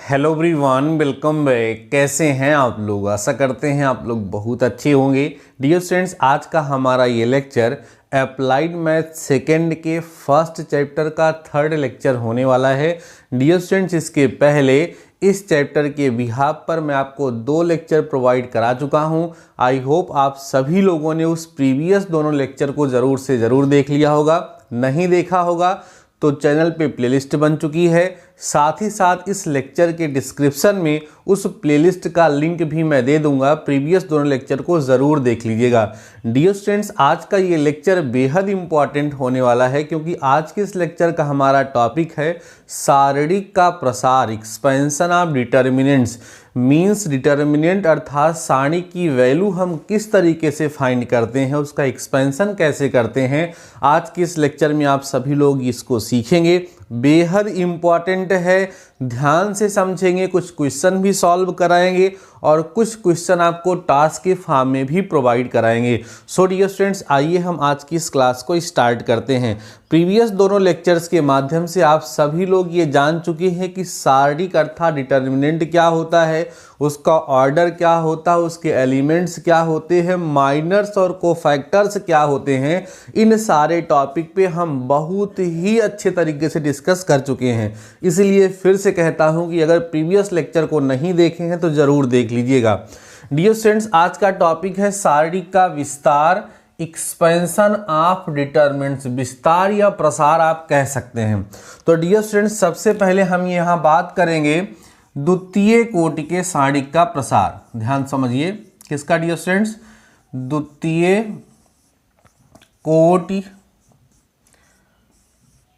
Hello everyone, welcome back. कैसे हैं आप लोग? आशा करते हैं आप लोग बहुत अच्छे होंगे। डियर स्टूडेंट्स, आज का हमारा ये लेक्चर अप्लाइड मैथ सेकेंड के फर्स्ट चैप्टर का थर्ड लेक्चर होने वाला है। डियर स्टूडेंट्स, इसके पहले इस चैप्टर के बिहाफ पर मैं आपको 2 लेक्चर प्रोवाइड करा चुका हूं। आई होप आप सभी लोगों ने उस प्रीवियस दोनों लेक्चर को ज़रूर से ज़रूर देख लिया होगा। नहीं देखा होगा तो चैनल पे प्लेलिस्ट बन चुकी है। साथ ही साथ इस लेक्चर के डिस्क्रिप्शन में उस प्लेलिस्ट का लिंक भी मैं दे दूंगा। प्रीवियस दोनों लेक्चर को ज़रूर देख लीजिएगा। डियर स्टूडेंट्स, आज का ये लेक्चर बेहद इंपॉर्टेंट होने वाला है क्योंकि आज के इस लेक्चर का हमारा टॉपिक है सारणिक का प्रसार, expansion of determinants. Means determinant अर्थात सारणी की वैल्यू हम किस तरीके से फाइंड करते हैं, उसका एक्सपेंशन कैसे करते हैं। आज के इस लेक्चर में आप सभी लोग इसको सीखेंगे। बेहद इम्पॉर्टेंट है, ध्यान से समझेंगे। कुछ क्वेश्चन भी सॉल्व कराएंगे और कुछ क्वेश्चन आपको टास्क के फॉर्म में भी प्रोवाइड कराएंगे। सो डियर स्टूडेंट्स, आइए हम आज की इस क्लास को स्टार्ट करते हैं। प्रीवियस दोनों लेक्चर्स के माध्यम से आप सभी लोग ये जान चुके हैं कि सारणिक अर्थात डिटर्मिनेंट क्या होता है, उसका ऑर्डर क्या होता है, उसके एलिमेंट्स क्या होते हैं, माइनर्स और कोफैक्टर्स क्या होते हैं। इन सारे टॉपिक पे हम बहुत ही अच्छे तरीके से डिस्कस कर चुके हैं। इसलिए फिर से कहता हूं कि अगर प्रीवियस लेक्चर को नहीं देखे हैं तो ज़रूर देख लीजिएगा। डियर स्टूडेंट्स, आज का टॉपिक है सारणिक का विस्तार, एक्सपेंशन ऑफ डिटर्मिनेंट्स। विस्तार या प्रसार आप कह सकते हैं। तो डियर स्टूडेंट्स, सबसे पहले हम यहाँ बात करेंगे द्वितीय कोटि के सारणिक का प्रसार। ध्यान समझिए, किसका डियर स्टूडेंट्स? द्वितीय कोटि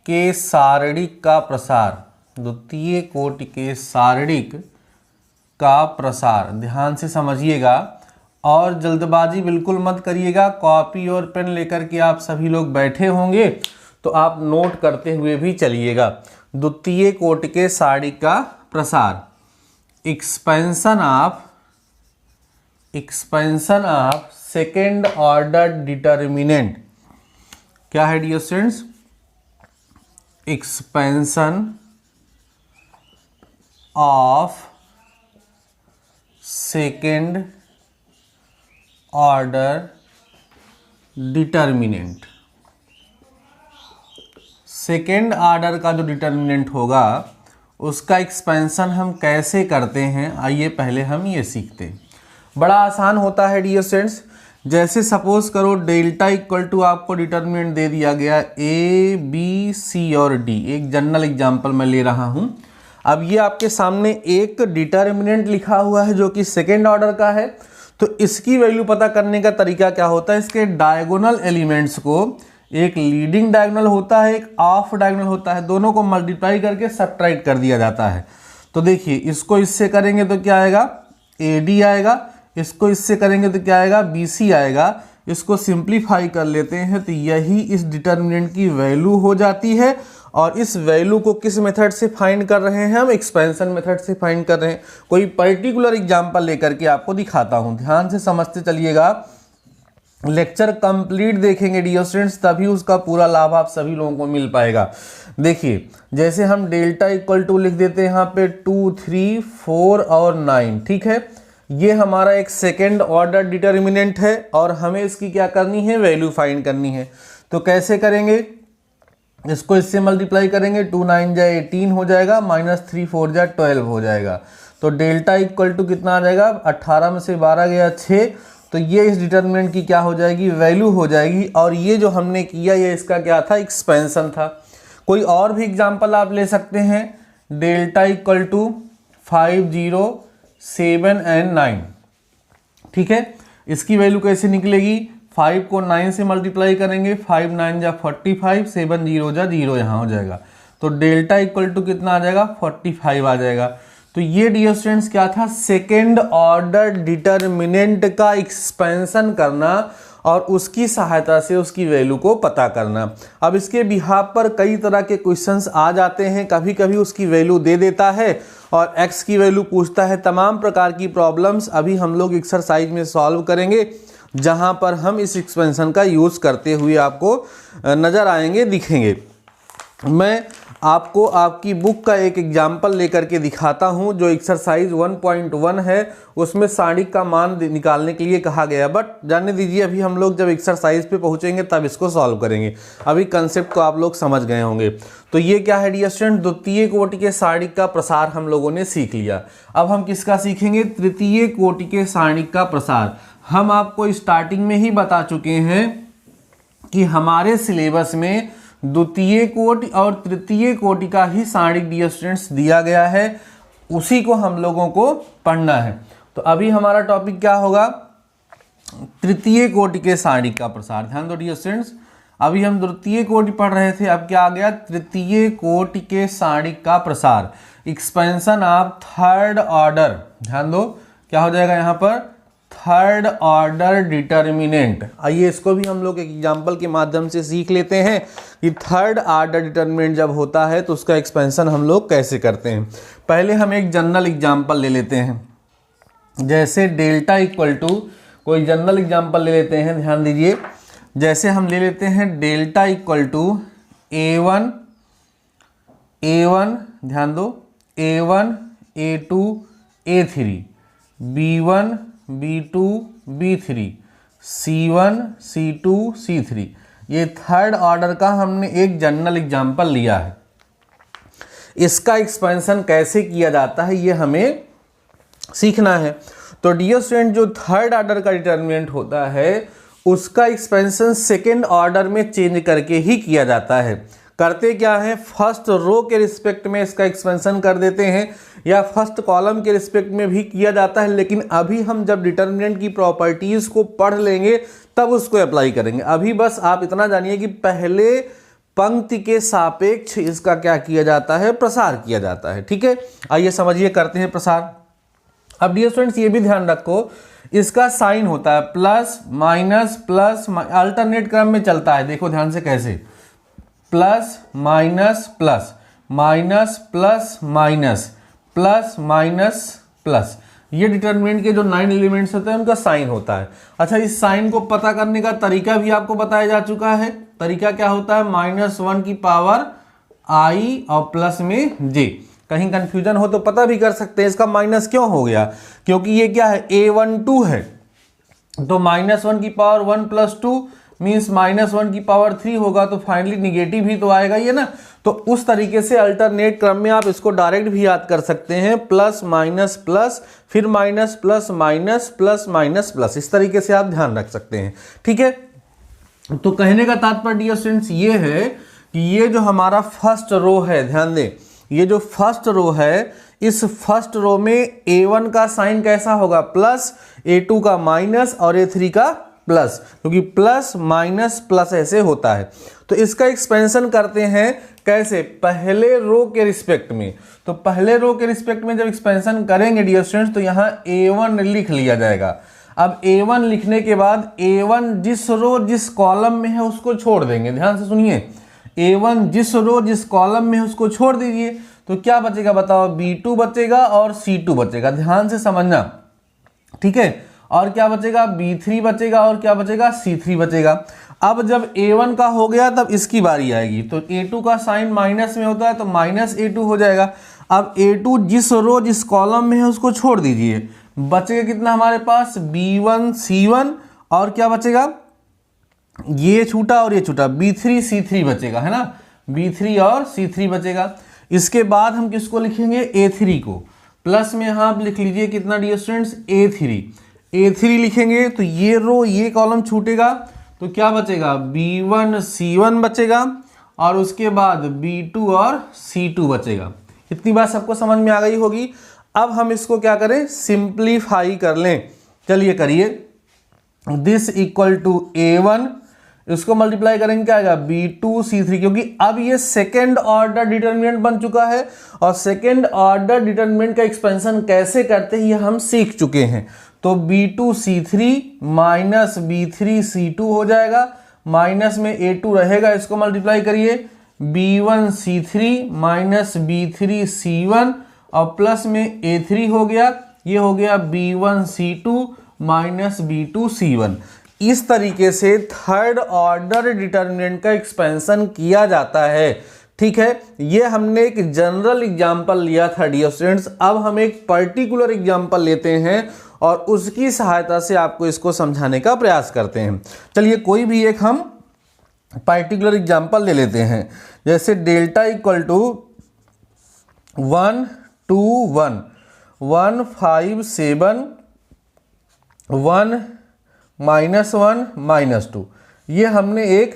के सारणिक का प्रसार। द्वितीय कोटि के सारणिक का प्रसार ध्यान से समझिएगा और जल्दबाजी बिल्कुल मत करिएगा। कॉपी और पेन लेकर के आप सभी लोग बैठे होंगे तो आप नोट करते हुए भी चलिएगा। द्वितीय कोटि के सारणिक का प्रसार, expansion of second order determinant. क्या है dear students? Expansion of second order determinant. Second order का जो डिटर्मिनेंट होगा उसका एक्सपेंशन हम कैसे करते हैं, आइए पहले हम ये सीखते हैं। बड़ा आसान होता है डियर स्टूडेंट्स। जैसे सपोज करो डेल्टा इक्वल टू आपको डिटर्मिनेंट दे दिया गया ए बी सी और डी। एक जनरल एग्जांपल मैं ले रहा हूं। अब ये आपके सामने एक डिटर्मिनेंट लिखा हुआ है जो कि सेकेंड ऑर्डर का है। तो इसकी वैल्यू पता करने का तरीका क्या होता है? इसके डायगोनल एलिमेंट्स को, एक लीडिंग डायगोनल होता है, एक ऑफ डायगोनल होता है, दोनों को मल्टीप्लाई करके सब्ट्रैक्ट कर दिया जाता है। तो देखिए, इसको इससे करेंगे तो क्या आएगा? AD आएगा। इसको इससे करेंगे तो क्या आएगा? BC आएगा। इसको सिंप्लीफाई कर लेते हैं तो यही इस डिटर्मिनेंट की वैल्यू हो जाती है। और इस वैल्यू को किस मेथड से फाइंड कर रहे हैं हम? एक्सपेंशन मेथड से फाइंड कर रहे हैं। कोई पर्टिकुलर एग्जांपल लेकर के आपको दिखाता हूं, ध्यान से समझते चलिएगा। लेक्चर कंप्लीट देखेंगे डियर स्टूडेंट्स, तभी उसका पूरा लाभ आप सभी लोगों को मिल पाएगा। देखिए, जैसे हम डेल्टा इक्वल टू लिख देते हैं यहाँ पे 2, 3, 4 और 9। ठीक है, ये हमारा एक सेकेंड ऑर्डर डिटर्मिनेंट है और हमें इसकी क्या करनी है? वैल्यू फाइंड करनी है। तो कैसे करेंगे? इसको इससे मल्टीप्लाई करेंगे, 2 9 जा 18 हो जाएगा, -3 4 जा 12 हो जाएगा। तो डेल्टा इक्वल टू कितना आ जाएगा? 18 में से 12 गया 6। तो ये इस डिटर्मिनेंट की क्या हो जाएगी? वैल्यू हो जाएगी। और ये जो हमने किया ये इसका क्या था? एक्सपेंशन था। कोई और भी एग्जांपल आप ले सकते हैं। Delta equal to 5 0 7 and 9। ठीक है, इसकी वैल्यू कैसे निकलेगी? 5 को 9 से मल्टीप्लाई करेंगे, 5 9 जा 45, 7 0 जा 0 यहाँ हो जाएगा। तो डेल्टा इक्वल टू कितना आ जाएगा? 45 आ जाएगा। तो ये डियर स्टूडेंट्स क्या था? सेकेंड ऑर्डर डिटर्मिनेंट का एक्सपेंशन करना और उसकी सहायता से उसकी वैल्यू को पता करना। अब इसके बिहाफ पर कई तरह के क्वेश्चंस आ जाते हैं। कभी कभी उसकी वैल्यू दे देता है और x की वैल्यू पूछता है। तमाम प्रकार की प्रॉब्लम्स अभी हम लोग एक्सरसाइज में सॉल्व करेंगे, जहां पर हम इस एक्सपेंशन का यूज़ करते हुए आपको नज़र आएंगे, दिखेंगे। मैं आपको आपकी बुक का एक एग्जाम्पल लेकर के दिखाता हूं, जो एक्सरसाइज 1.1 है उसमें सारणिक का मान निकालने के लिए कहा गया। बट जानने दीजिए, अभी हम लोग जब एक्सरसाइज पे पहुंचेंगे तब इसको सॉल्व करेंगे। अभी कंसेप्ट को आप लोग समझ गए होंगे। तो ये क्या है डियर स्टूडेंट, द्वितीय कोटि के सारणिक का प्रसार हम लोगों ने सीख लिया। अब हम किसका सीखेंगे, तृतीय कोटि के सारणिक का प्रसार। हम आपको स्टार्टिंग में ही बता चुके हैं कि हमारे सिलेबस में द्वितीय कोटि और तृतीय कोटि का ही सारणिक डियर स्टूडेंट्स दिया गया है, उसी को हम लोगों को पढ़ना है। तो अभी हमारा टॉपिक क्या होगा, तृतीय कोटि के सारणिक का प्रसार। ध्यान दो डियर स्टूडेंट्स, अभी हम द्वितीय कोटि पढ़ रहे थे, अब क्या आ गया, तृतीय कोटि के सारणिक का प्रसार, एक्सपेंशन ऑफ थर्ड ऑर्डर। ध्यान दो क्या हो जाएगा यहाँ पर, थर्ड ऑर्डर डिटर्मिनेंट। आइए इसको भी हम लोग एक एग्जाम्पल के माध्यम से सीख लेते हैं कि थर्ड ऑर्डर डिटर्मिनेंट जब होता है तो उसका एक्सपेंशन हम लोग कैसे करते हैं। पहले हम एक जनरल एग्जाम्पल ले लेते हैं, जैसे डेल्टा इक्वल टू, कोई जनरल एग्जाम्पल ले लेते हैं। ध्यान दीजिए, जैसे हम ले लेते हैं डेल्टा इक्वल टू A1, ध्यान दो, A1, A2, A3, B1, B2, B3, C1, C2, C3। ये थर्ड ऑर्डर का हमने एक जनरल एग्जाम्पल लिया है। इसका एक्सपेंशन कैसे किया जाता है ये हमें सीखना है। तो डियर स्टूडेंट, जो थर्ड ऑर्डर का डिटर्मिनेंट होता है उसका एक्सपेंशन सेकेंड ऑर्डर में चेंज करके ही किया जाता है। करते क्या है, फर्स्ट रो के रिस्पेक्ट में इसका एक्सपेंशन कर देते हैं, या फर्स्ट कॉलम के रिस्पेक्ट में भी किया जाता है। लेकिन अभी हम जब डिटर्मिनेंट की प्रॉपर्टीज को पढ़ लेंगे तब उसको अप्लाई करेंगे। अभी बस आप इतना जानिए कि पहले पंक्ति के सापेक्ष इसका क्या किया जाता है, प्रसार किया जाता है। ठीक है, आइए समझिए, करते हैं प्रसार। अब डियर स्टूडेंट्स ये भी ध्यान रखो, इसका साइन होता है प्लस माइनस प्लस, अल्टरनेट क्रम में चलता है। देखो ध्यान से कैसे, plus minus plus, minus plus minus, plus minus plus, ये डिटर्मिनेंट के जो 9 एलिमेंट्स होते हैं उनका साइन होता है। अच्छा, इस साइन को पता करने का तरीका भी आपको बताया जा चुका है। तरीका क्या होता है, -1 की पावर i और प्लस में j। कहीं कंफ्यूजन हो तो पता भी कर सकते हैं इसका माइनस क्यों हो गया, क्योंकि ये क्या है, A12 है, तो -1 की पावर 1 + 2 मीन्स -1 की पावर 3 होगा, तो फाइनली निगेटिव ही तो आएगा ये ना। तो उस तरीके से अल्टरनेट क्रम में आप इसको डायरेक्ट भी याद कर सकते हैं, प्लस माइनस प्लस, फिर minus plus minus plus minus plus, इस तरीके से आप ध्यान रख सकते हैं। ठीक है, तो कहने का तात्पर्य डियर स्टूडेंट्स ये है कि ये जो हमारा फर्स्ट रो है, ध्यान दें, ये जो फर्स्ट रो है, इस फर्स्ट रो में A1 का साइन कैसा होगा, प्लस, A2 का माइनस और A3 का प्लस, क्योंकि प्लस माइनस प्लस ऐसे होता है। तो इसका एक्सपेंशन करते हैं कैसे, पहले रो के रिस्पेक्ट में। तो पहले रो के रिस्पेक्ट में जब एक्सपेंशन करेंगे डियर स्टूडेंट्स, तो यहाँ A1 लिख लिया जाएगा। अब A1 लिखने के बाद A1 जिस रो जिस कॉलम में है उसको छोड़ देंगे। ध्यान से सुनिए, A1 जिस रो जिस कॉलम में है उसको छोड़ दीजिए, तो क्या बचेगा बताओ, B2 बचेगा और C2 बचेगा। ध्यान से समझना, ठीक है। और क्या बचेगा, B3 बचेगा और क्या बचेगा, C3 बचेगा। अब जब A1 का हो गया तब इसकी बारी आएगी, तो A2 का साइन माइनस में होता है तो -A2 हो जाएगा। अब A2 जिस रो जिस कॉलम में है उसको छोड़ दीजिए, बचेगा कितना हमारे पास, B1 C1 और क्या बचेगा, ये छूटा और ये छूटा, B3 C3 बचेगा, है ना, B3 और C3 बचेगा। इसके बाद हम किसको लिखेंगे, A3 को। प्लस में यहाँ आप लिख लीजिए कितना डियर स्टूडेंट्स, A3 लिखेंगे तो ये रो ये कॉलम छूटेगा, तो क्या बचेगा, B1 C1 बचेगा और उसके बाद B2 और C2 बचेगा। इतनी बात सबको समझ में आ गई होगी। अब हम इसको क्या करें, सिंप्लीफाई कर लें। चलिए करिए, दिस इक्वल टू A1, इसको मल्टीप्लाई करेंगे क्या आएगा, B2 C3, क्योंकि अब ये सेकेंड ऑर्डर डिटर्मिनेंट बन चुका है और सेकेंड ऑर्डर डिटर्मिनेंट का एक्सपेंशन कैसे करते हैं ये हम सीख चुके हैं। तो B2 C3 minus B3 C2 हो जाएगा, माइनस में A2 रहेगा, इसको मल्टीप्लाई करिए, B1 C3 minus B3 C1 और प्लस में A3 हो गया, ये हो गया B1 C2 minus B2 C1। इस तरीके से थर्ड ऑर्डर डिटर्मिनेंट का एक्सपेंशन किया जाता है। ठीक है, ये हमने एक जनरल एग्जाम्पल लिया था डियर स्टूडेंट्स। अब हम एक पर्टिकुलर एग्जाम्पल लेते हैं और उसकी सहायता से आपको इसको समझाने का प्रयास करते हैं। चलिए कोई भी एक हम पर्टिकुलर एग्जाम्पल ले लेते हैं, जैसे डेल्टा इक्वल टू 1 2 1 1 5 7 1 -1 -2, ये हमने एक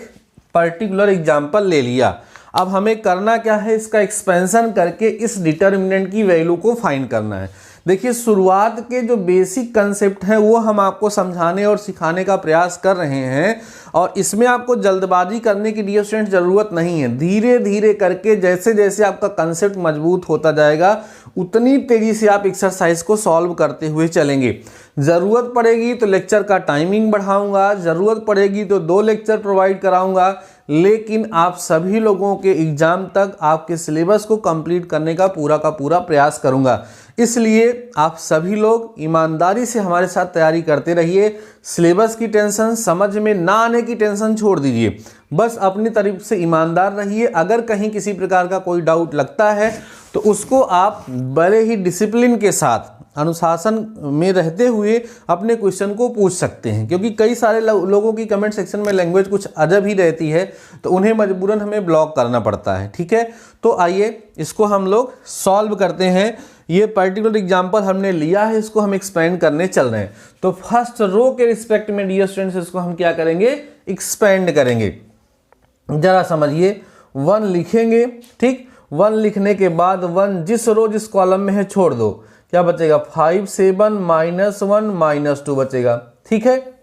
पर्टिकुलर एग्जाम्पल ले लिया। अब हमें करना क्या है, इसका एक्सपेंशन करके इस डिटर्मिनेंट की वैल्यू को फाइंड करना है। देखिए शुरुआत के जो बेसिक कंसेप्ट हैं वो हम आपको समझाने और सिखाने का प्रयास कर रहे हैं, और इसमें आपको जल्दबाजी करने की डियर स्टूडेंट ज़रूरत नहीं है। धीरे धीरे करके जैसे जैसे आपका कंसेप्ट मजबूत होता जाएगा उतनी तेज़ी से आप एक्सरसाइज को सॉल्व करते हुए चलेंगे। ज़रूरत पड़ेगी तो लेक्चर का टाइमिंग बढ़ाऊंगा, ज़रूरत पड़ेगी तो 2 लेक्चर प्रोवाइड कराऊंगा, लेकिन आप सभी लोगों के एग्जाम तक आपके सिलेबस को कंप्लीट करने का पूरा प्रयास करूंगा। इसलिए आप सभी लोग ईमानदारी से हमारे साथ तैयारी करते रहिए। सिलेबस की टेंशन, समझ में ना आने की टेंशन छोड़ दीजिए, बस अपनी तरफ से ईमानदार रहिए। अगर कहीं किसी प्रकार का कोई डाउट लगता है तो उसको आप बड़े ही डिसिप्लिन के साथ, अनुशासन में रहते हुए अपने क्वेश्चन को पूछ सकते हैं, क्योंकि कई सारे लोगों की कमेंट सेक्शन में लैंग्वेज कुछ अजब ही रहती है तो उन्हें मजबूरन हमें ब्लॉक करना पड़ता है। ठीक है, तो आइए इसको हम लोग सॉल्व करते हैं। ये पर्टिकुलर एग्जांपल हमने लिया है, इसको हम एक्सपेंड करने चल रहे हैं। तो फर्स्ट रो के रिस्पेक्ट में डियर स्टूडेंट्स इसको हम क्या करेंगे, एक्सपेंड करेंगे। जरा समझिए, 1 लिखेंगे, ठीक, 1 लिखने के बाद 1 जिस रो जिस कॉलम में है छोड़ दो, क्या बचेगा 5 7 -1 -2 बचेगा। ठीक है,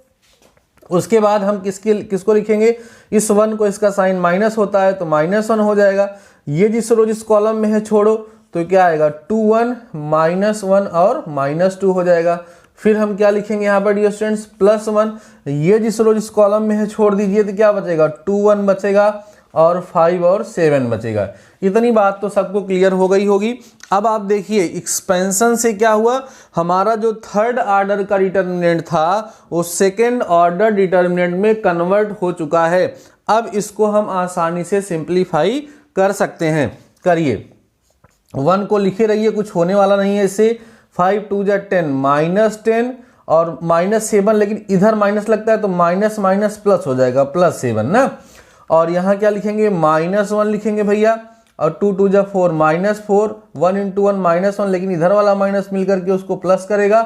उसके बाद हम किसको लिखेंगे, इस 1 को, इसका साइन माइनस होता है तो -1 हो जाएगा। ये जिस रो जिस कॉलम में है छोड़ो तो क्या आएगा 2 1 -1 और -2 हो जाएगा। फिर हम क्या लिखेंगे यहाँ पर डियर स्टूडेंट्स, +1, ये जिस रो जिस कॉलम में है छोड़ दीजिए तो क्या बचेगा 2 1 बचेगा और 5 और 7 बचेगा। इतनी बात तो सबको क्लियर हो गई होगी। अब आप देखिए एक्सपेंशन से क्या हुआ, हमारा जो थर्ड ऑर्डर का डिटर्मिनेंट था वो सेकेंड ऑर्डर डिटर्मिनेंट में कन्वर्ट हो चुका है। अब इसको हम आसानी से सिंप्लीफाई कर सकते हैं। करिए, 1 को लिखे रहिए, कुछ होने वाला नहीं है इससे। 5 2 10 -10 और -7, लेकिन इधर माइनस लगता है तो माइनस माइनस प्लस हो जाएगा, +7 ना। और यहाँ क्या लिखेंगे, -1 लिखेंगे भैया, और 2 2 4 -4, 1 × 1 -1, लेकिन इधर वाला माइनस मिलकर के उसको प्लस करेगा,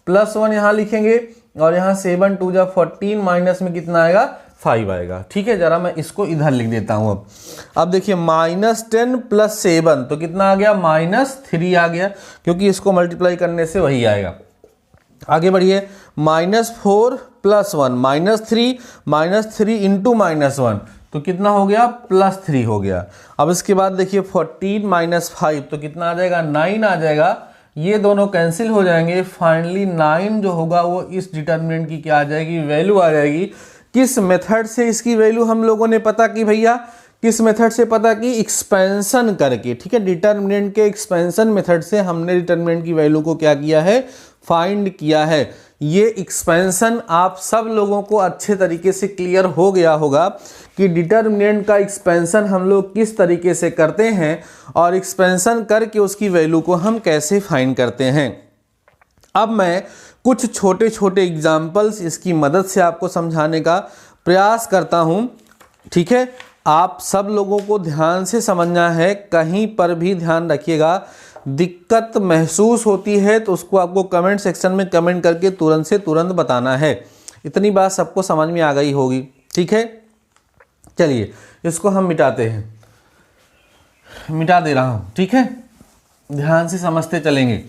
+1 यहाँ लिखेंगे, और यहाँ 7 2 14, माइनस में कितना आएगा 5 आएगा। ठीक है, जरा मैं इसको इधर लिख देता हूँ। अब देखिए -10 + 7 तो कितना आ गया, -3 आ गया, क्योंकि इसको मल्टीप्लाई करने से वही आएगा। आगे बढ़िए, -4 + 1 -3, -3 × -1 तो कितना हो गया, +3 हो गया। अब इसके बाद देखिए 14 - 5 तो कितना आ जाएगा, 9 आ जाएगा। ये दोनों कैंसिल हो जाएंगे, फाइनली 9 जो होगा वो इस डिटर्मिनेंट की क्या आ जाएगी, वैल्यू आ जाएगी। किस मेथड से इसकी वैल्यू हम लोगों ने पता की भैया, किस मेथड से पता की, एक्सपेंशन करके। ठीक है, डिटर्मिनेंट के एक्सपेंशन मेथड से हमने डिटर्मिनेंट की वैल्यू को क्या किया है, फाइंड किया है। ये एक्सपेंशन आप सब लोगों को अच्छे तरीके से क्लियर हो गया होगा कि डिटर्मिनेंट का एक्सपेंशन हम लोग किस तरीके से करते हैं और एक्सपेंशन करके उसकी वैल्यू को हम कैसे फाइंड करते हैं। अब मैं कुछ छोटे छोटे एग्जाम्पल्स इसकी मदद से आपको समझाने का प्रयास करता हूँ। ठीक है, आप सब लोगों को ध्यान से समझना है, कहीं पर भी ध्यान रखिएगा। दिक्कत महसूस होती है तो उसको आपको कमेंट सेक्शन में कमेंट करके तुरंत से तुरंत बताना है। इतनी बात सबको समझ में आ गई होगी। ठीक है, चलिए इसको हम मिटाते हैं, मिटा दे रहा हूँ। ठीक है, ध्यान से समझते चलेंगे,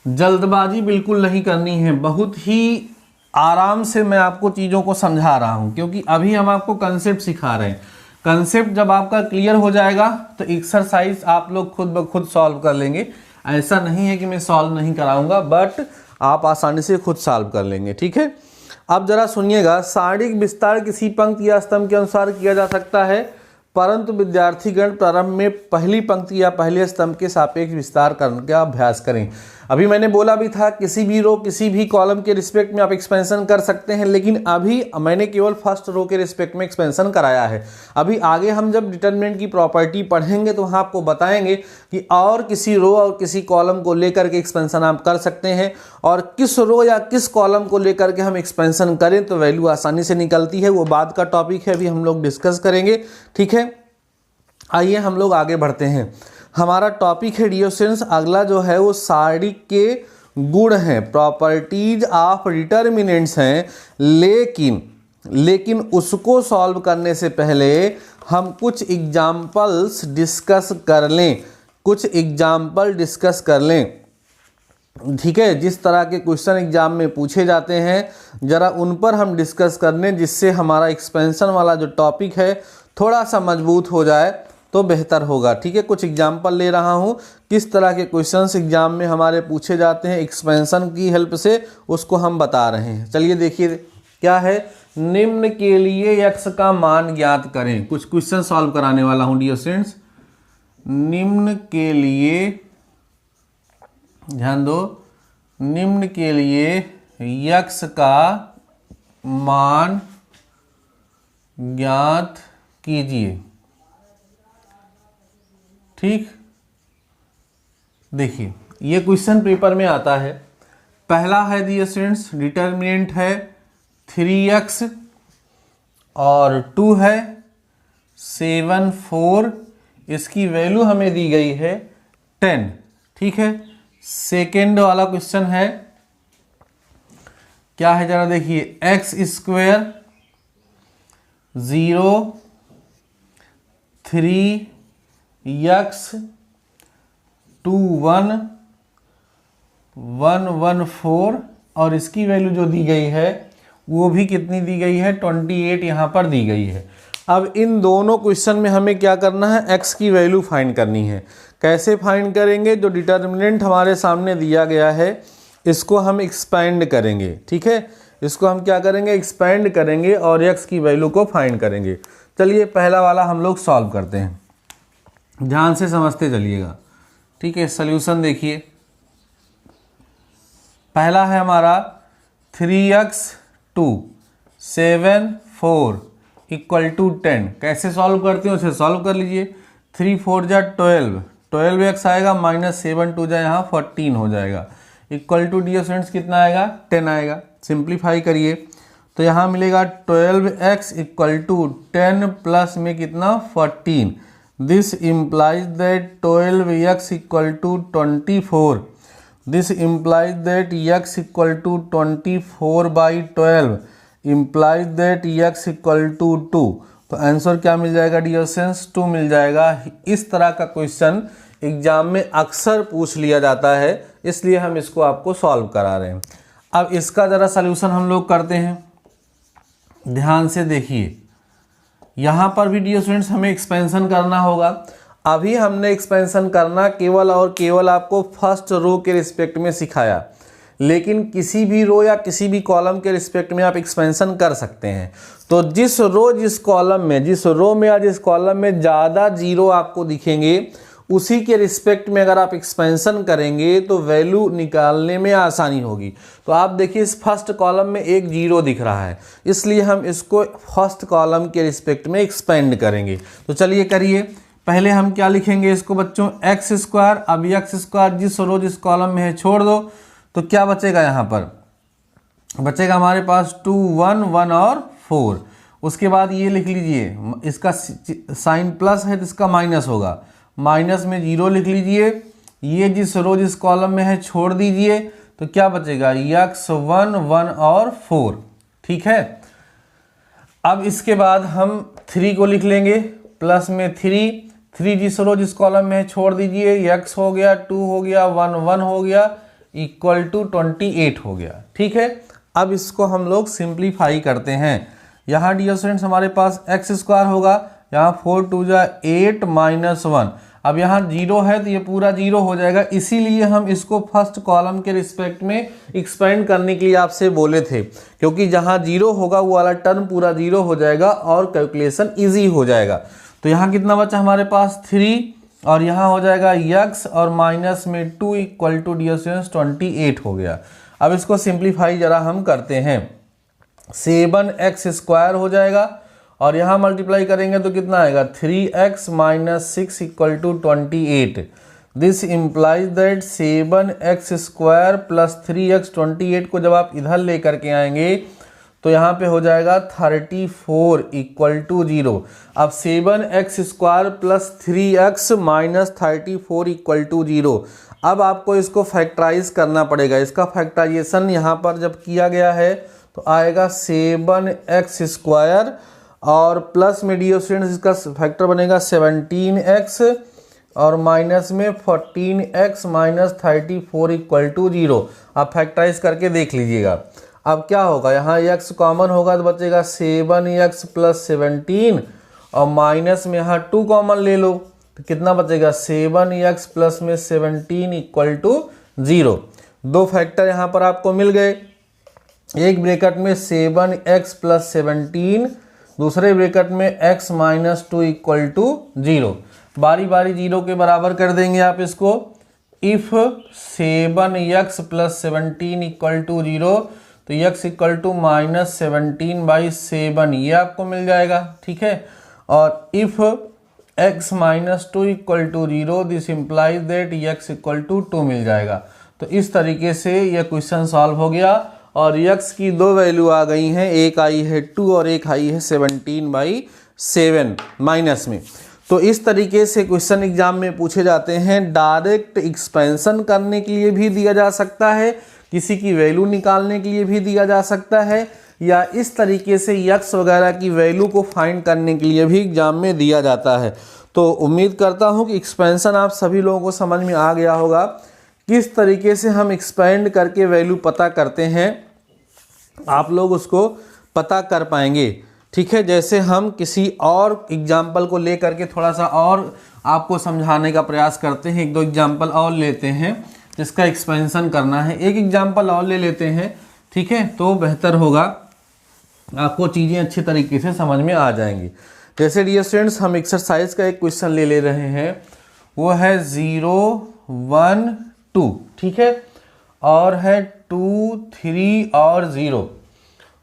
जल्दबाजी बिल्कुल नहीं करनी है, बहुत ही आराम से मैं आपको चीज़ों को समझा रहा हूँ, क्योंकि अभी हम आपको कंसेप्ट सिखा रहे हैं। कंसेप्ट जब आपका क्लियर हो जाएगा तो एक्सरसाइज आप लोग खुद ब खुद सॉल्व कर लेंगे। ऐसा नहीं है कि मैं सॉल्व नहीं कराऊंगा, बट आप आसानी से खुद सॉल्व कर लेंगे। ठीक है, अब जरा सुनिएगा, सारणिक विस्तार किसी पंक्ति या स्तंभ के अनुसार किया जा सकता है, परंतु विद्यार्थीगण प्रारंभ में पहली पंक्ति या पहले स्तंभ के सापेक्ष विस्तार करने का अभ्यास करें। अभी मैंने बोला भी था किसी भी रो किसी भी कॉलम के रिस्पेक्ट में आप एक्सपेंशन कर सकते हैं, लेकिन अभी मैंने केवल फर्स्ट रो के रिस्पेक्ट में एक्सपेंशन कराया है। अभी आगे हम जब डिटरमिनेंट की प्रॉपर्टी पढ़ेंगे तो वहाँ आपको बताएंगे कि और किसी रो और किसी कॉलम को लेकर के एक्सपेंशन आप कर सकते हैं, और किस रो या किस कॉलम को लेकर के हम एक्सपेंशन करें तो वैल्यू आसानी से निकलती है, वो बाद का टॉपिक है, अभी हम लोग डिस्कस करेंगे। ठीक है, आइए हम लोग आगे बढ़ते हैं। हमारा टॉपिक है डियर स्टूडेंट्स, अगला जो है वो सारणी के गुण हैं, प्रॉपर्टीज ऑफ डिटरमिनेंट्स हैं, लेकिन उसको सॉल्व करने से पहले हम कुछ एग्जाम्पल्स डिस्कस कर लें, ठीक है। जिस तरह के क्वेश्चन एग्जाम में पूछे जाते हैं जरा उन पर हम डिस्कस कर लें, जिससे हमारा एक्सपेंशन वाला जो टॉपिक है थोड़ा सा मजबूत हो जाए तो बेहतर होगा। ठीक है, कुछ एग्जाम्पल ले रहा हूँ, किस तरह के क्वेश्चंस एग्जाम में हमारे पूछे जाते हैं एक्सपेंशन की हेल्प से, उसको हम बता रहे हैं। चलिए देखिए क्या है, निम्न के लिए x का मान ज्ञात करें। कुछ क्वेश्चन सॉल्व कराने वाला हूँ डियर स्टूडेंट्स। निम्न के लिए, ध्यान दो, निम्न के लिए x का मान ज्ञात कीजिए। ठीक, देखिए ये क्वेश्चन पेपर में आता है। पहला है डियर स्टूडेंट्स, डिटरमिनेंट है 3x और 2 है 7 4, इसकी वैल्यू हमें दी गई है 10। ठीक है, सेकेंड वाला क्वेश्चन है, क्या है जरा देखिए, x स्क्वायर 0 3 x 2 1 1 1 4, और इसकी वैल्यू जो दी गई है वो भी कितनी दी गई है, 28 यहाँ पर दी गई है। अब इन दोनों क्वेश्चन में हमें क्या करना है, x की वैल्यू फाइंड करनी है। कैसे फाइंड करेंगे, जो डिटरमिनेंट हमारे सामने दिया गया है इसको हम एक्सपेंड करेंगे। ठीक है, इसको हम क्या करेंगे, एक्सपेंड करेंगे और x की वैल्यू को फाइंड करेंगे। चलिए पहला वाला हम लोग सॉल्व करते हैं, ध्यान से समझते चलिएगा। ठीक है, सॉल्यूशन देखिए, पहला है हमारा 3x 2 7 4 इक्वल टू 10। कैसे सॉल्व करते हैं उसे सॉल्व कर लीजिए। 3 4 जा 12, 12x आएगा, माइनस 7 2 जा यहाँ 14 हो जाएगा, इक्वल टू डियर स्टूडेंट्स कितना आएगा, 10 आएगा। सिंप्लीफाई करिए तो यहाँ मिलेगा 12x इक्वल टू 10 प्लस में कितना 14। This implies that 12x equal to 24। This implies that x equal to 24 by 12 implies that x equal to 2। तो आंसर क्या मिल जाएगा डियर स्टूडेंट्स, 2 मिल जाएगा। इस तरह का क्वेश्चन एग्जाम में अक्सर पूछ लिया जाता है, इसलिए हम इसको आपको सॉल्व करा रहे हैं। अब इसका ज़रा सल्यूशन हम लोग करते हैं, ध्यान से देखिए। यहाँ पर भी डियर स्टूडेंट्स हमें एक्सपेंशन करना होगा। अभी हमने एक्सपेंशन करना केवल और केवल आपको फर्स्ट रो के रिस्पेक्ट में सिखाया, लेकिन किसी भी रो या किसी भी कॉलम के रिस्पेक्ट में आप एक्सपेंशन कर सकते हैं। तो जिस रो में या जिस कॉलम में ज़्यादा जीरो आपको दिखेंगे उसी के रिस्पेक्ट में अगर आप एक्सपेंशन करेंगे तो वैल्यू निकालने में आसानी होगी। तो आप देखिए इस फर्स्ट कॉलम में एक जीरो दिख रहा है, इसलिए हम इसको फर्स्ट कॉलम के रिस्पेक्ट में एक्सपेंड करेंगे। तो चलिए करिए, पहले हम क्या लिखेंगे इसको बच्चों, एक्स स्क्वायर। अब एक्स स्क्वायर जिस रो जिस कॉलम में है छोड़ दो, तो क्या बचेगा, यहाँ पर बचेगा हमारे पास 2 1 1 और 4। उसके बाद ये लिख लीजिए, इसका साइन प्लस है तो इसका माइनस होगा, माइनस में 0 लिख लीजिए। ये जिस रो जिस कॉलम में है छोड़ दीजिए, तो क्या बचेगा, x 1 1 और 4। ठीक है, अब इसके बाद हम 3 को लिख लेंगे, प्लस में 3 जिस रो जिस कॉलम में है छोड़ दीजिए, x हो गया, 2 हो गया, 1 1 हो गया, इक्वल टू 28 हो गया। ठीक है, अब इसको हम लोग सिंप्लीफाई करते हैं। यहाँ डियर स्टूडेंट्स हमारे पास एक्स स्क्वायर होगा, यहाँ 4 2 जा 8 माइनस 1। अब यहाँ 0 है तो ये पूरा 0 हो जाएगा, इसीलिए हम इसको फर्स्ट कॉलम के रिस्पेक्ट में एक्सपेंड करने के लिए आपसे बोले थे, क्योंकि जहाँ 0 होगा वो वाला टर्म पूरा 0 हो जाएगा और कैलकुलेशन ईजी हो जाएगा। तो यहाँ कितना बचा हमारे पास 3, और यहाँ हो जाएगा x और माइनस में 2 इक्वल टू डियर स्टूडेंट्स 28 हो गया। अब इसको सिंप्लीफाई जरा हम करते हैं, 7x स्क्वायर हो जाएगा और यहाँ मल्टीप्लाई करेंगे तो कितना आएगा 3x minus 6 equal to 28। This implies that 7x square plus 3x 28 को जब आप इधर लेकर के आएंगे तो यहाँ पे हो जाएगा 34 इक्वल टू 0। अब 7x square plus 3x minus 34 equal to 0। अब आपको इसको फैक्टराइज करना पड़ेगा। इसका फैक्टराइजेशन यहाँ पर जब किया गया है तो आएगा 7x स्क्वायर और प्लस में डियर स्टूडेंट्स इसका फैक्टर बनेगा 17x और माइनस में 14x माइनस 34 इक्वल टू 0। आप फैक्टराइज करके देख लीजिएगा। अब क्या होगा, यहाँ x कॉमन होगा तो बचेगा 7x प्लस 17 और माइनस में यहाँ 2 कॉमन ले लो तो कितना बचेगा 7x प्लस में 17 इक्वल टू 0। दो फैक्टर यहाँ पर आपको मिल गए, एक ब्रैकेट में 7x प्लस 17, दूसरे ब्रैकेट में x माइनस 2 इक्वल टू 0। बारी बारी 0 के बराबर कर देंगे आप इसको। If 7x plus 17 equal to 0 तो x इक्वल टू माइनस 17/7 ये आपको मिल जाएगा, ठीक है। और if x minus 2 equal to 0 this implies that x equal to 2 मिल जाएगा। तो इस तरीके से यह क्वेश्चन सॉल्व हो गया और x की दो वैल्यू आ गई हैं, एक आई है 2 और एक आई है 17/7 माइनस में। तो इस तरीके से क्वेश्चन एग्जाम में पूछे जाते हैं। डायरेक्ट एक्सपेंशन करने के लिए भी दिया जा सकता है, किसी की वैल्यू निकालने के लिए भी दिया जा सकता है, या इस तरीके से x वगैरह की वैल्यू को फाइंड करने के लिए भी एग्जाम में दिया जाता है। तो उम्मीद करता हूं कि एक्सपेंशन आप सभी लोगों को समझ में आ गया होगा, किस तरीके से हम एक्सपेंड करके वैल्यू पता करते हैं, आप लोग उसको पता कर पाएंगे, ठीक है। जैसे हम किसी और एग्जाम्पल को ले करके थोड़ा सा और आपको समझाने का प्रयास करते हैं। एक दो एग्जाम्पल और लेते हैं जिसका एक्सपेंशन करना है, एक एग्जाम्पल और ले लेते हैं, ठीक है, तो बेहतर होगा, आपको चीज़ें अच्छी तरीके से समझ में आ जाएंगी। जैसे डियर स्टूडेंट्स हम एक्सरसाइज का एक क्वेश्चन ले रहे हैं, वो है 0, 1, 2, ठीक है, और है 2, 3 और 0,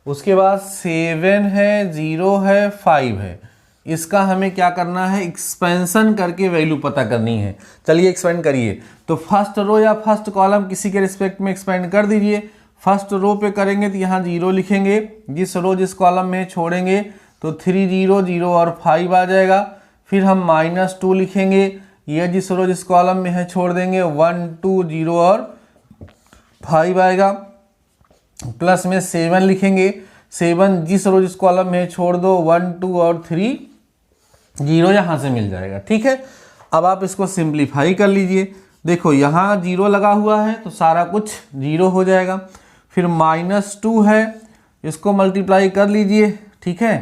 उसके बाद 7 है, 0 है, 5 है। इसका हमें क्या करना है, एक्सपेंशन करके वैल्यू पता करनी है। चलिए एक्सपेंड करिए। तो फर्स्ट रो या फर्स्ट कॉलम किसी के रिस्पेक्ट में एक्सपेंड कर दीजिए। फर्स्ट रो पे करेंगे तो यहाँ 0 लिखेंगे, जिस रो जिस कॉलम में छोड़ेंगे तो 3, 0, 0 और 5 आ जाएगा। फिर हम -2 लिखेंगे, ये जिस रो जिस कॉलम में है छोड़ देंगे, 1, 2, 0 और 5 आएगा। प्लस में 7 लिखेंगे, 7 जिस रो जिस कॉलम में छोड़ दो, 1, 2 और 3, 0 यहाँ से मिल जाएगा, ठीक है। अब आप इसको सिंप्लीफाई कर लीजिए। देखो यहाँ 0 लगा हुआ है तो सारा कुछ 0 हो जाएगा। फिर -2 है, इसको मल्टीप्लाई कर लीजिए, ठीक है।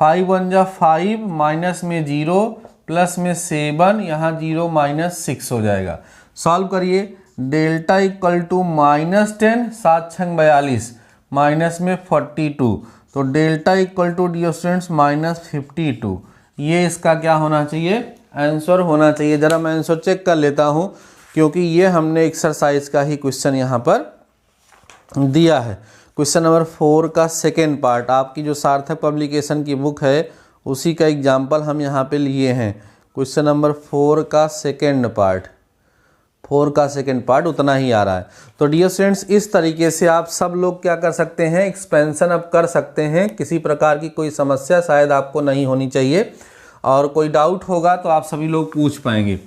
5 1 जा 5, माइनस में 0, प्लस में 7, यहाँ 0 -6 हो जाएगा। सॉल्व करिए। डेल्टा इक्वल टू -10, 7 6 42, माइनस में 42, तो delta equal to dear students -52। ये इसका क्या होना चाहिए, आंसर होना चाहिए। जरा मैं आंसर चेक कर लेता हूँ, क्योंकि ये हमने एक्सरसाइज का ही क्वेश्चन यहाँ पर दिया है। क्वेश्चन नंबर 4 का सेकेंड पार्ट, आपकी जो सार्थक पब्लिकेशन की बुक है उसी का एग्जाम्पल हम यहाँ पे लिए हैं। क्वेश्चन नंबर 4 का सेकेंड पार्ट, 4 का सेकेंड पार्ट उतना ही आ रहा है। तो डियर स्टूडेंट्स इस तरीके से आप सब लोग क्या कर सकते हैं, एक्सपेंशन अब कर सकते हैं। किसी प्रकार की कोई समस्या शायद आपको नहीं होनी चाहिए, और कोई डाउट होगा तो आप सभी लोग पूछ पाएंगे।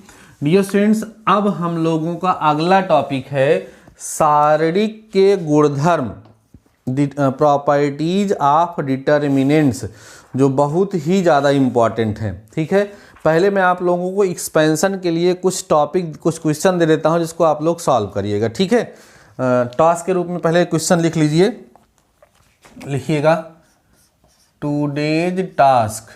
डियर स्टूडेंट्स अब हम लोगों का अगला टॉपिक है सारणिक के गुणधर्म, प्रॉपर्टीज ऑफ डिटर्मिनेंट्स, जो बहुत ही ज़्यादा इम्पॉर्टेंट है, ठीक है। पहले मैं आप लोगों को एक्सपेंशन के लिए कुछ टॉपिक, कुछ क्वेश्चन दे देता हूं जिसको आप लोग सॉल्व करिएगा, ठीक है। टास्क के रूप में पहले क्वेश्चन लिख लीजिए, लिखिएगा टुडेज टास्क,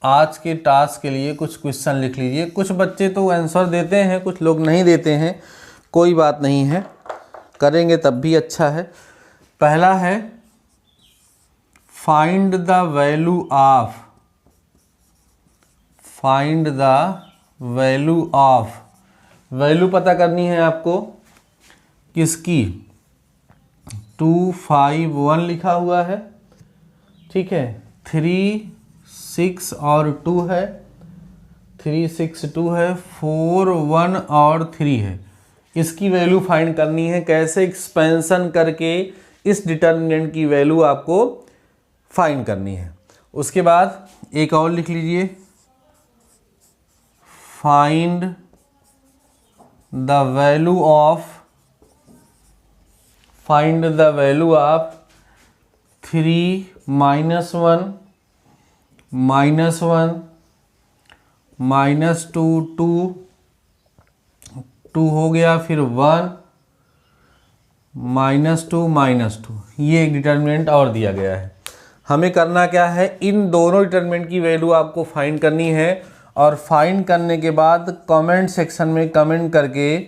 आज के टास्क के लिए कुछ क्वेश्चन लिख लीजिए। कुछ बच्चे तो आंसर देते हैं, कुछ लोग नहीं देते हैं, कोई बात नहीं है, करेंगे तब भी अच्छा है। पहला है find the value of find the value of, value पता करनी है आपको किसकी, 251 लिखा हुआ है, ठीक है, 3 6 और 2 है, 3 6 2 है, 4 1 और 3 है, इसकी वैल्यू फाइंड करनी है। कैसे, एक्सपेंशन करके इस डिटर्मिनेंट की वैल्यू आपको फाइंड करनी है। उसके बाद एक और लिख लीजिए, फाइंड द वैल्यू ऑफ 3 -1 -1 -2 2 हो गया, फिर 1 -2 -2, ये एक डिटर्मिनेंट और दिया गया है। हमें करना क्या है, इन दोनों डिटर्मिनेंट की वैल्यू आपको फाइंड करनी है और फाइंड करने के बाद कमेंट सेक्शन में कमेंट करके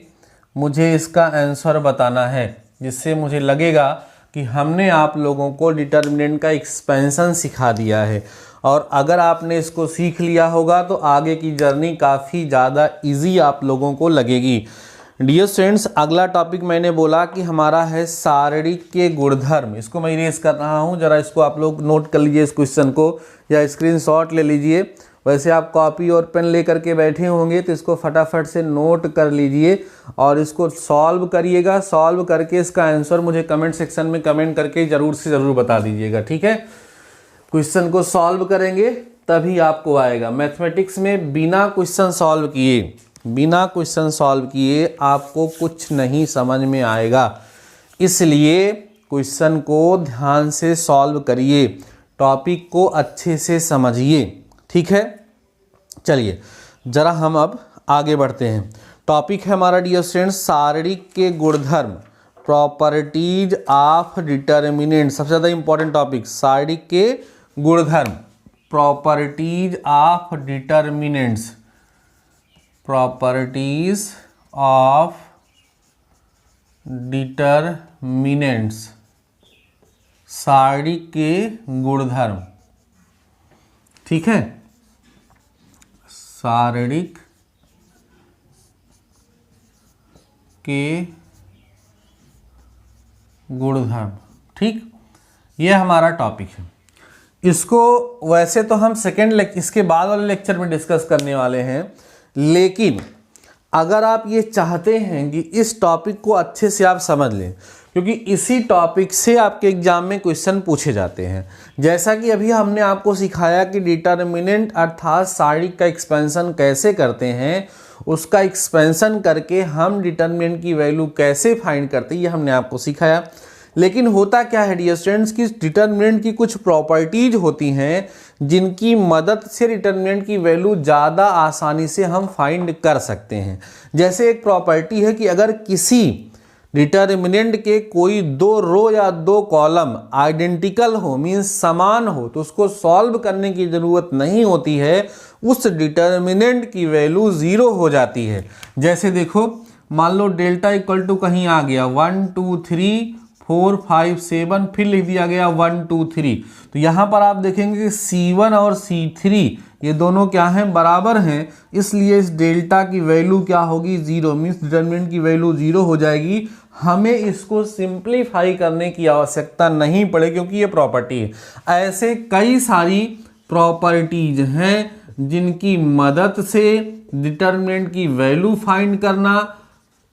मुझे इसका आंसर बताना है, जिससे मुझे लगेगा कि हमने आप लोगों को डिटर्मिनेंट का एक्सपेंशन सिखा दिया है। और अगर आपने इसको सीख लिया होगा तो आगे की जर्नी काफ़ी ज़्यादा इजी आप लोगों को लगेगी। डियर स्टूडेंट्स, अगला टॉपिक मैंने बोला कि हमारा है सारणिक के गुणधर्म। इसको मैं इरेज कर रहा हूँ, ज़रा इसको आप लोग नोट कर लीजिए इस क्वेश्चन को, या स्क्रीनशॉट ले लीजिए। वैसे आप कॉपी और पेन लेकर के बैठे होंगे तो इसको फटाफट से नोट कर लीजिए और इसको सॉल्व करिएगा। सॉल्व करके इसका आंसर मुझे कमेंट सेक्शन में कमेंट करके ज़रूर से ज़रूर बता दीजिएगा, ठीक है। क्वेश्चन को सॉल्व करेंगे तभी आपको आएगा। मैथमेटिक्स में बिना क्वेश्चन सॉल्व किए आपको कुछ नहीं समझ में आएगा, इसलिए क्वेश्चन को ध्यान से सॉल्व करिए, टॉपिक को अच्छे से समझिए, ठीक है। चलिए जरा हम अब आगे बढ़ते हैं। टॉपिक है हमारा डियर स्टूडेंट्स सारणिक के गुणधर्म, प्रॉपर्टीज ऑफ डिटर्मिनेंट। सबसे ज़्यादा इंपॉर्टेंट टॉपिक सारणिक के गुणधर्म, properties of determinants, properties of determinants, सारणिक के गुणधर्म, ठीक है। सारणिक के गुणधर्म, ठीक, ये हमारा टॉपिक है। इसको वैसे तो हम इसके बाद वाले लेक्चर में डिस्कस करने वाले हैं, लेकिन अगर आप ये चाहते हैं कि इस टॉपिक को अच्छे से आप समझ लें, क्योंकि इसी टॉपिक से आपके एग्जाम में क्वेश्चन पूछे जाते हैं। जैसा कि अभी हमने आपको सिखाया कि डिटर्मिनेंट अर्थात सारणिक का एक्सपेंशन कैसे करते हैं, उसका एक्सपेंशन करके हम डिटर्मिनेंट की वैल्यू कैसे फाइंड करते हैं, ये हमने आपको सिखाया। लेकिन होता क्या है डियर स्टूडेंट्स कि डिटर्मिनेंट की कुछ प्रॉपर्टीज होती हैं जिनकी मदद से डिटर्मिनेंट की वैल्यू ज़्यादा आसानी से हम फाइंड कर सकते हैं। जैसे एक प्रॉपर्टी है कि अगर किसी डिटर्मिनेंट के कोई 2 रो या 2 कॉलम आइडेंटिकल हो, मीन्स समान हो, तो उसको सॉल्व करने की ज़रूरत नहीं होती है, उस डिटर्मिनेंट की वैल्यू 0 हो जाती है। जैसे देखो, मान लो डेल्टा इक्वल टू कहीं आ गया 1 2 3 4 5 7, फिर लिख दिया गया 1 2 3, तो यहाँ पर आप देखेंगे कि C1 और C3 ये दोनों क्या हैं, बराबर हैं, इसलिए इस डेल्टा की वैल्यू क्या होगी, 0, मीन्स डिटर्मिनेंट की वैल्यू 0 हो जाएगी। हमें इसको सिंप्लीफाई करने की आवश्यकता नहीं पड़े क्योंकि ये प्रॉपर्टी है। ऐसे कई सारी प्रॉपर्टीज हैं जिनकी मदद से डिटर्मिनेंट की वैल्यू फाइंड करना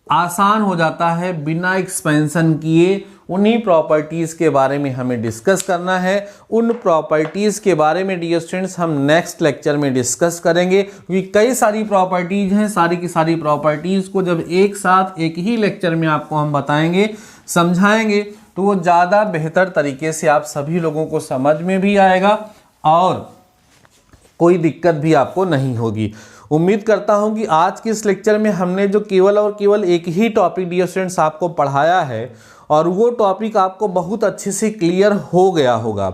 आसान हो जाता है बिना एक्सपेंशन किए। उन्हीं प्रॉपर्टीज़ के बारे में हमें डिस्कस करना है। उन प्रॉपर्टीज़ के बारे में डियर स्टूडेंट्स हम नेक्स्ट लेक्चर में डिस्कस करेंगे, क्योंकि कई सारी प्रॉपर्टीज़ हैं। सारी की सारी प्रॉपर्टीज़ को जब एक साथ एक ही लेक्चर में आपको हम बताएंगे, समझाएंगे, तो वो ज़्यादा बेहतर तरीके से आप सभी लोगों को समझ में भी आएगा और कोई दिक्कत भी आपको नहीं होगी। उम्मीद करता हूं कि आज के इस लेक्चर में हमने जो केवल और केवल एक ही टॉपिक डियर स्टूडेंट्स आपको पढ़ाया है और वो टॉपिक आपको बहुत अच्छे से क्लियर हो गया होगा,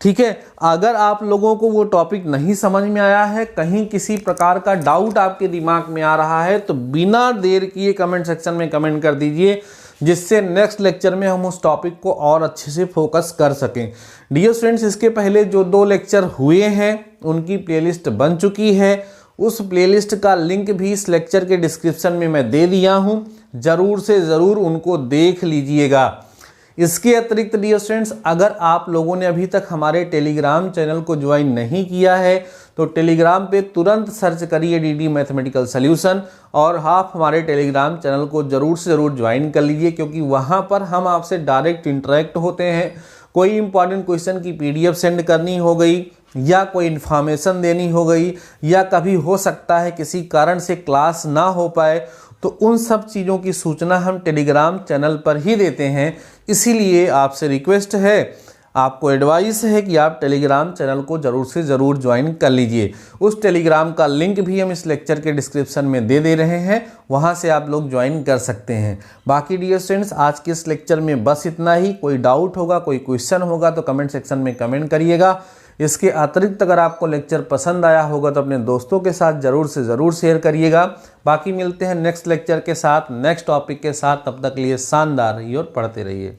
ठीक है। अगर आप लोगों को वो टॉपिक नहीं समझ में आया है, कहीं किसी प्रकार का डाउट आपके दिमाग में आ रहा है, तो बिना देर किए कमेंट सेक्शन में कमेंट कर दीजिए, जिससे नेक्स्ट लेक्चर में हम उस टॉपिक को और अच्छे से फोकस कर सकें। डियर स्टूडेंट्स, इसके पहले जो 2 लेक्चर हुए हैं उनकी प्लेलिस्ट बन चुकी है, उस प्लेलिस्ट का लिंक भी इस लेक्चर के डिस्क्रिप्शन में मैं दे दिया हूँ, ज़रूर से ज़रूर उनको देख लीजिएगा। इसके अतिरिक्त डियर स्टूडेंट्स, अगर आप लोगों ने अभी तक हमारे टेलीग्राम चैनल को ज्वाइन नहीं किया है तो टेलीग्राम पे तुरंत सर्च करिए डीडी मैथमेटिकल सॉल्यूशन और आप हमारे टेलीग्राम चैनल को ज़रूर से ज़रूर ज्वाइन कर लीजिए, क्योंकि वहाँ पर हम आपसे डायरेक्ट इंटरेक्ट होते हैं। कोई इंपॉर्टेंट क्वेश्चन की PDF सेंड करनी हो गई या कोई इन्फॉर्मेशन देनी हो गई या कभी हो सकता है किसी कारण से क्लास ना हो पाए, तो उन सब चीज़ों की सूचना हम टेलीग्राम चैनल पर ही देते हैं। इसीलिए आपसे रिक्वेस्ट है, आपको एडवाइस है कि आप टेलीग्राम चैनल को ज़रूर से ज़रूर ज्वाइन कर लीजिए। उस टेलीग्राम का लिंक भी हम इस लेक्चर के डिस्क्रिप्शन में दे रहे हैं, वहाँ से आप लोग ज्वाइन कर सकते हैं। बाकी डियर स्टूडेंट्स, आज के इस लेक्चर में बस इतना ही। कोई डाउट होगा, कोई क्वेश्चन होगा तो कमेंट सेक्शन में कमेंट करिएगा। इसके अतिरिक्त अगर आपको लेक्चर पसंद आया होगा तो अपने दोस्तों के साथ ज़रूर से ज़रूर शेयर करिएगा। बाकी मिलते हैं नेक्स्ट लेक्चर के साथ, नेक्स्ट टॉपिक के साथ। तब तक के लिए शानदार रहिए और पढ़ते रहिए।